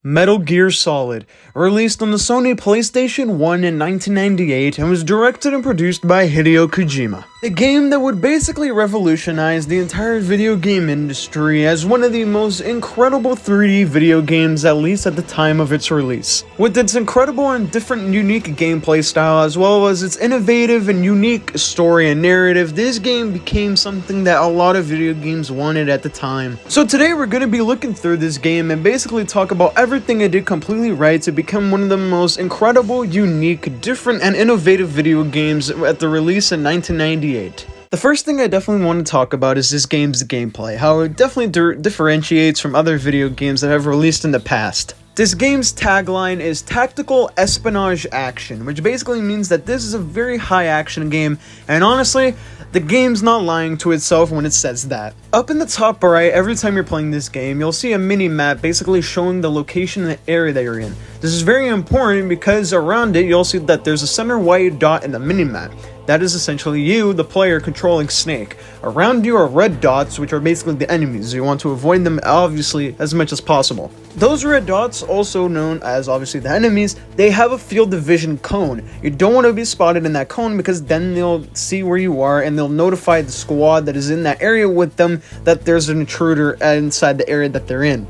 Metal Gear Solid, released on the Sony PlayStation 1 in 1998 and was directed and produced by Hideo Kojima. A game that would basically revolutionize the entire video game industry as one of the most incredible 3D video games, at least at the time of its release. With its incredible and different and unique gameplay style as well as its innovative and unique story and narrative, this game became something that a lot of video games wanted at the time. So today we're going to be looking through this game and basically talk about everything it did completely right to become one of the most incredible, unique, different, and innovative video games at the release in 1998. The first thing I definitely want to talk about is this game's gameplay, how it definitely differentiates from other video games that have released in the past. This game's tagline is Tactical Espionage Action, which basically means that this is a very high action game, and honestly, the game's not lying to itself when it says that. Up in the top right, every time you're playing this game, you'll see a mini-map basically showing the location and the area that you're in. This is very important because around it, you'll see that there's a center white dot in the mini-map. That is essentially you, the player, controlling Snake. Around you are red dots, which are basically the enemies. You want to avoid them, obviously, as much as possible. Those red dots, also known as, obviously, the enemies, they have a field of vision cone. You don't want to be spotted in that cone because then they'll see where you are and they'll notify the squad that is in that area with them that there's an intruder inside the area that they're in.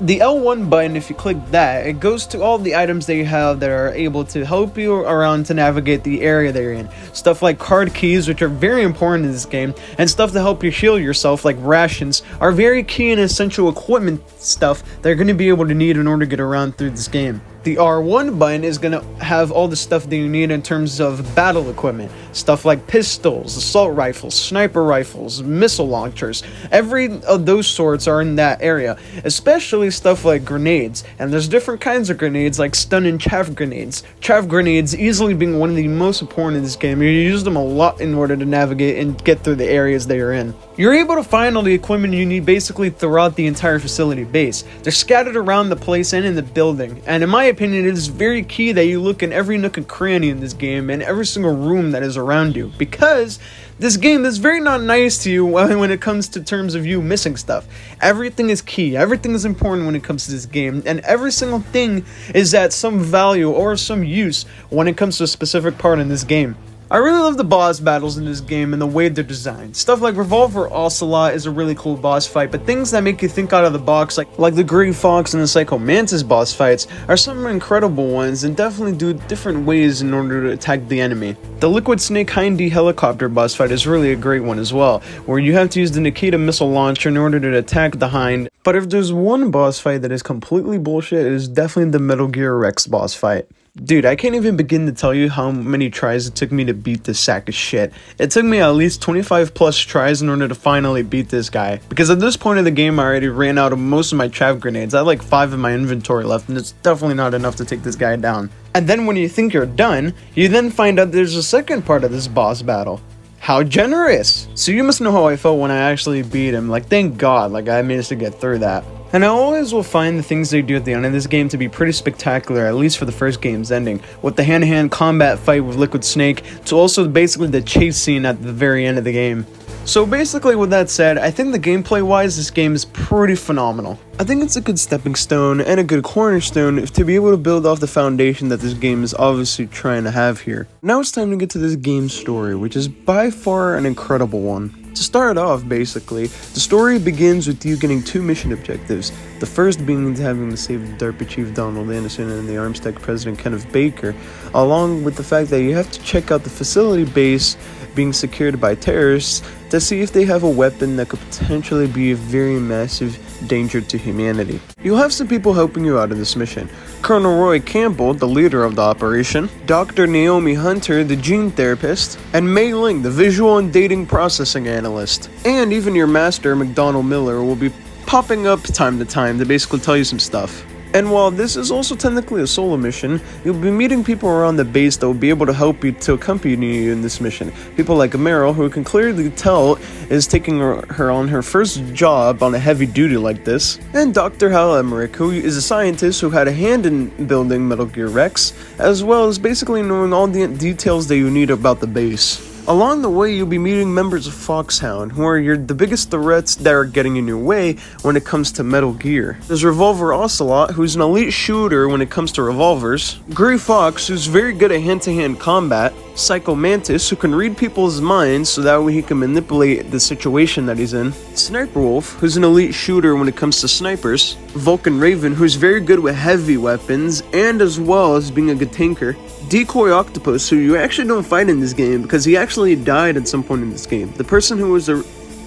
The L1 button, if you click that, it goes to all the items that you have that are able to help you around to navigate the area that you're in. Stuff like card keys, which are very important in this game, and stuff to help you heal yourself, like rations, are very key and essential equipment stuff that you're going to be able to need in order to get around through this game. The R1 button is going to have all the stuff that you need in terms of battle equipment. Stuff like pistols, assault rifles, sniper rifles, missile launchers. Every of those sorts are in that area. Especially stuff like grenades. And there's different kinds of grenades like stun and chaff grenades. Chaff grenades easily being one of the most important in this game. You use them a lot in order to navigate and get through the areas that you're in. You're able to find all the equipment you need basically throughout the entire facility base. They're scattered around the place and in the building. And in my opinion, it is very key that you look in every nook and cranny in this game and every single room that is around you, because this game is very not nice to you when it comes to terms of you missing stuff. Everything is key, everything is important when it comes to this game, and every single thing is at some value or some use when it comes to a specific part in this game. I really love the boss battles in this game and the way they're designed. Stuff like Revolver Ocelot is a really cool boss fight, but things that make you think out of the box, like the Grey Fox and the Psycho Mantis boss fights, are some incredible ones and definitely do different ways in order to attack the enemy. The Liquid Snake Hindy helicopter boss fight is really a great one as well, where you have to use the Nikita missile launcher in order to attack the Hind. But if there's one boss fight that is completely bullshit, it is definitely the Metal Gear Rex boss fight. Dude, I can't even begin to tell you how many tries it took me to beat this sack of shit. It took me at least 25 plus tries in order to finally beat this guy. Because at this point in the game, I already ran out of most of my chaff grenades. I had like 5 in my inventory left, and it's definitely not enough to take this guy down. And then when you think you're done, you then find out there's a second part of this boss battle. How generous! So you must know how I felt when I actually beat him. Like, thank God, like I managed to get through that. And I always will find the things they do at the end of this game to be pretty spectacular, at least for the first game's ending, with the hand-to-hand combat fight with Liquid Snake, to also basically the chase scene at the very end of the game. So basically with that said, I think the gameplay-wise, this game is pretty phenomenal. I think it's a good stepping stone and a good cornerstone to be able to build off the foundation that this game is obviously trying to have here. Now it's time to get to this game's story, which is by far an incredible one. To start off, basically, the story begins with you getting 2 mission objectives. The first being having to save the DARPA Chief Donald Anderson and the Armstead President Kenneth Baker, along with the fact that you have to check out the facility base being secured by terrorists to see if they have a weapon that could potentially be a very massive danger to humanity. You'll have some people helping you out in this mission. Colonel Roy Campbell, the leader of the operation, Dr. Naomi Hunter, the gene therapist, and Mei Ling, the visual and dating processing analyst. And even your master, McDonald Miller, will be popping up time to time to basically tell you some stuff. And while this is also technically a solo mission, you'll be meeting people around the base that will be able to help you to accompany you in this mission. People like Meryl, who can clearly tell is taking her on her first job on a heavy duty like this. And Dr. Hal Emmerich, who is a scientist who had a hand in building Metal Gear Rex, as well as basically knowing all the details that you need about the base. Along the way, you'll be meeting members of Foxhound, who are the biggest threats that are getting in your way when it comes to Metal Gear. There's Revolver Ocelot, who's an elite shooter when it comes to revolvers. Gray Fox, who's very good at hand-to-hand combat. Psycho Mantis, who can read people's minds so that way he can manipulate the situation that he's in. Sniper Wolf, who's an elite shooter when it comes to snipers. Vulcan Raven, who's very good with heavy weapons and as well as being a good tanker. Decoy Octopus, who you actually don't fight in this game because he actually died at some point in this game. The person who was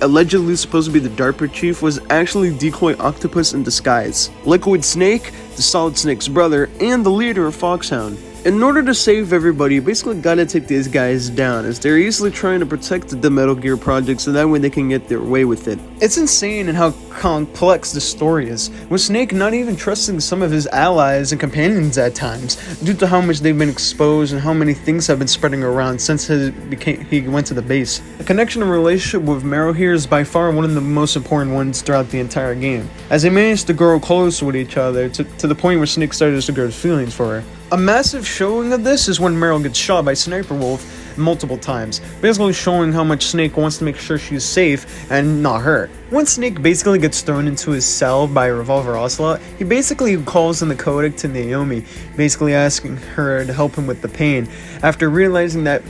allegedly supposed to be the DARPA chief was actually Decoy Octopus in disguise. Liquid Snake, the Solid Snake's brother, and the leader of Foxhound. In order to save everybody, you basically gotta take these guys down, as they're easily trying to protect the Metal Gear project so that way they can get their way with it. It's insane in how complex the story is, with Snake not even trusting some of his allies and companions at times, due to how much they've been exposed and how many things have been spreading around since he went to the base. The connection and relationship with Meryl here is by far one of the most important ones throughout the entire game, as they managed to grow close with each other to the point where Snake started to grow feelings for her. A massive showing of this is when Meryl gets shot by Sniper Wolf multiple times, basically showing how much Snake wants to make sure she's safe and not hurt. When Snake basically gets thrown into his cell by Revolver Ocelot, he basically calls in the codec to Naomi, basically asking her to help him with the pain, after realizing that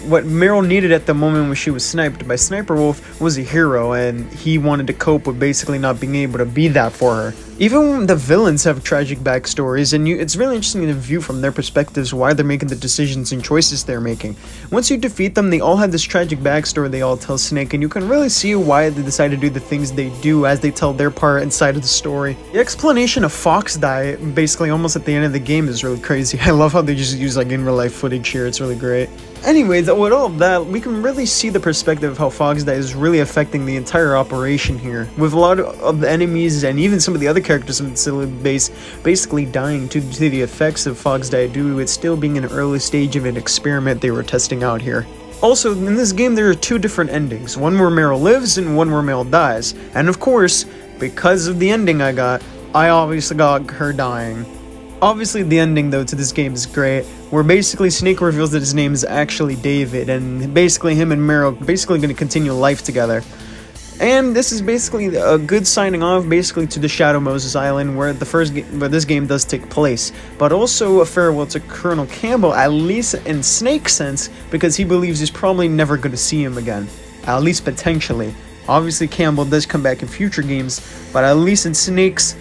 what Meryl needed at the moment when she was sniped by Sniper Wolf was a hero, and he wanted to cope with basically not being able to be that for her. Even the villains have tragic backstories, and it's really interesting to view from their perspectives why they're making the decisions and choices they're making. Once you defeat them, they all have this tragic backstory they all tell Snake, and you can really see why they decide to do the things they do as they tell their part inside of the story. The explanation of Fox Die, basically almost at the end of the game, is really crazy. I love how they just use like in real life footage here, it's really great. Anyway, with all of that, we can really see the perspective of how Fox Die is really affecting the entire operation here, with a lot of the enemies and even some of the other characters in the base basically dying due to the effects of Fox Die due to it still being an early stage of an experiment they were testing out here. Also, in this game there are two different endings, one where Meryl lives and one where Meryl dies, and of course, because of the ending I obviously got her dying. Obviously, the ending, though, to this game is great, where basically Snake reveals that his name is actually David, and basically him and Meryl basically going to continue life together. And this is basically a good signing off, basically, to the Shadow Moses Island, where this game does take place, but also a farewell to Colonel Campbell, at least in Snake's sense, because he believes he's probably never going to see him again, at least potentially. Obviously, Campbell does come back in future games, but at least in Snake's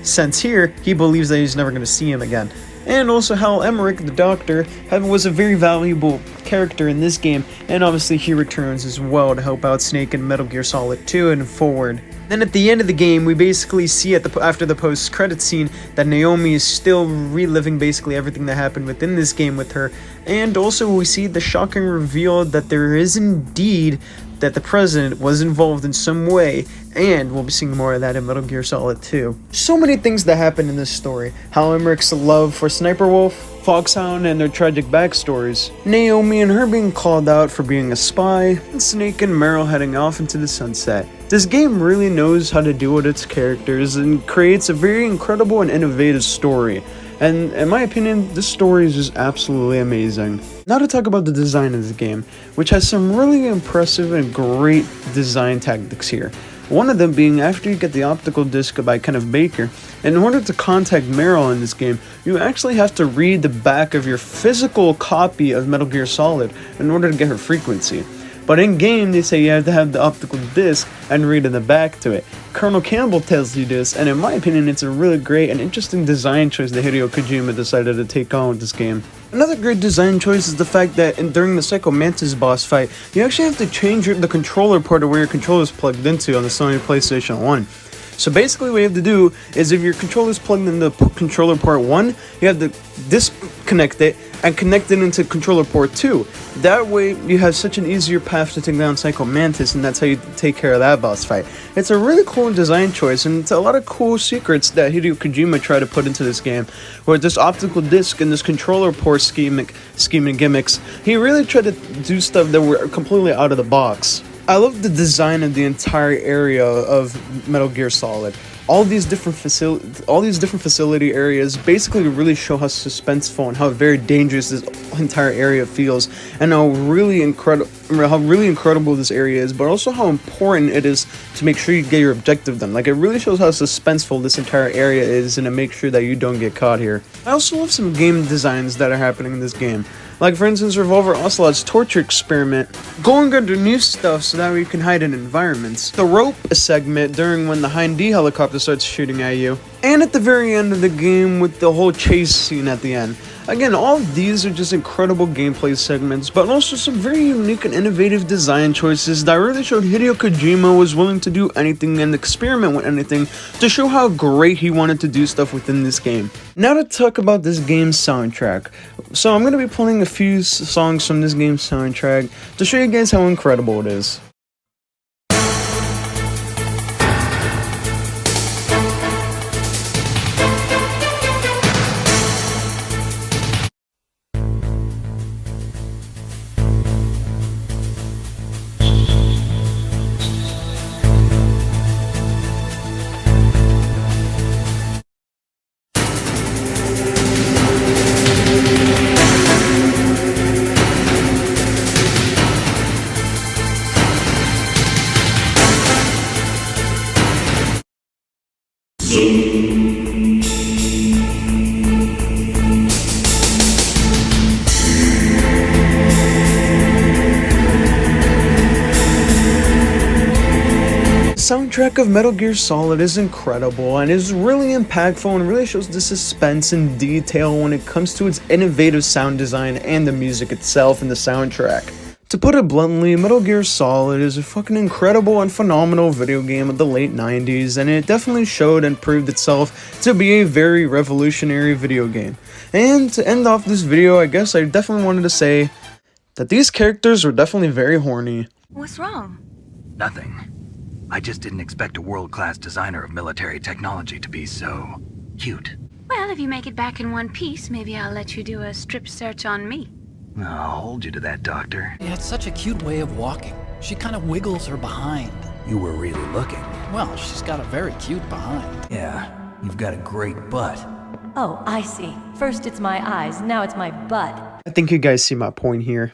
sense here, he believes that he's never going to see him again. And also Hal Emmerich, the Doctor, was a very valuable character in this game, and obviously he returns as well to help out Snake in Metal Gear Solid 2 and forward. Then at the end of the game, we basically see after the post-credit scene that Naomi is still reliving basically everything that happened within this game with her, and also we see the shocking reveal that there is indeed that the president was involved in some way, and we'll be seeing more of that in Metal Gear Solid 2. So many things that happen in this story. Hal Emmerich's love for Sniper Wolf, Foxhound and their tragic backstories, Naomi and her being called out for being a spy, and Snake and Meryl heading off into the sunset. This game really knows how to deal with its characters and creates a very incredible and innovative story. And in my opinion, this story is just absolutely amazing. Now to talk about the design of the game, which has some really impressive and great design tactics here. One of them being, after you get the optical disc by Kenneth Baker, in order to contact Meryl in this game, you actually have to read the back of your physical copy of Metal Gear Solid in order to get her frequency. But in game, they say you have to have the optical disc and read in the back to it. Colonel Campbell tells you this, and in my opinion, it's a really great and interesting design choice that Hideo Kojima decided to take on with this game. Another great design choice is the fact that during the Psycho Mantis boss fight, you actually have to change the controller port of where your controller is plugged into on the Sony PlayStation 1. So basically what you have to do is, if your controller is plugged into controller port 1, you have to disconnect it and connect it into controller port 2. That way you have such an easier path to take down Psycho Mantis, and that's how you take care of that boss fight. It's a really cool design choice, and it's a lot of cool secrets that Hideo Kojima tried to put into this game. Where this optical disc and this controller port scheme and gimmicks, he really tried to do stuff that were completely out of the box. I love the design of the entire area of Metal Gear Solid. All these different facility areas basically really show how suspenseful and how very dangerous this entire area feels, and how really incredible this area is, but also how important it is to make sure you get your objective done. Like, it really shows how suspenseful this entire area is, and to make sure that you don't get caught here. I also love some game designs that are happening in this game. Like, for instance, Revolver Ocelot's torture experiment, going underneath stuff so that way you can hide in environments, the rope segment during when the Hind D helicopter starts shooting at you, and at the very end of the game with the whole chase scene at the end. Again, all of these are just incredible gameplay segments, but also some very unique and innovative design choices that really showed Hideo Kojima was willing to do anything and experiment with anything to show how great he wanted to do stuff within this game. Now to talk about this game's soundtrack. So I'm going to be playing a few songs from this game's soundtrack to show you guys how incredible it is. The soundtrack of Metal Gear Solid is incredible and is really impactful and really shows the suspense and detail when it comes to its innovative sound design and the music itself in the soundtrack. To put it bluntly, Metal Gear Solid is a fucking incredible and phenomenal video game of the late 90s, and it definitely showed and proved itself to be a very revolutionary video game. And to end off this video, I guess I definitely wanted to say that these characters were definitely very horny. What's wrong? Nothing. I just didn't expect a world-class designer of military technology to be so cute. Well, if you make it back in one piece, maybe I'll let you do a strip search on me. I'll hold you to that, Doctor. She had such a cute way of walking. She kind of wiggles her behind. You were really looking. Well, she's got a very cute behind. Yeah, you've got a great butt. Oh, I see. First it's my eyes, now it's my butt. I think you guys see my point here.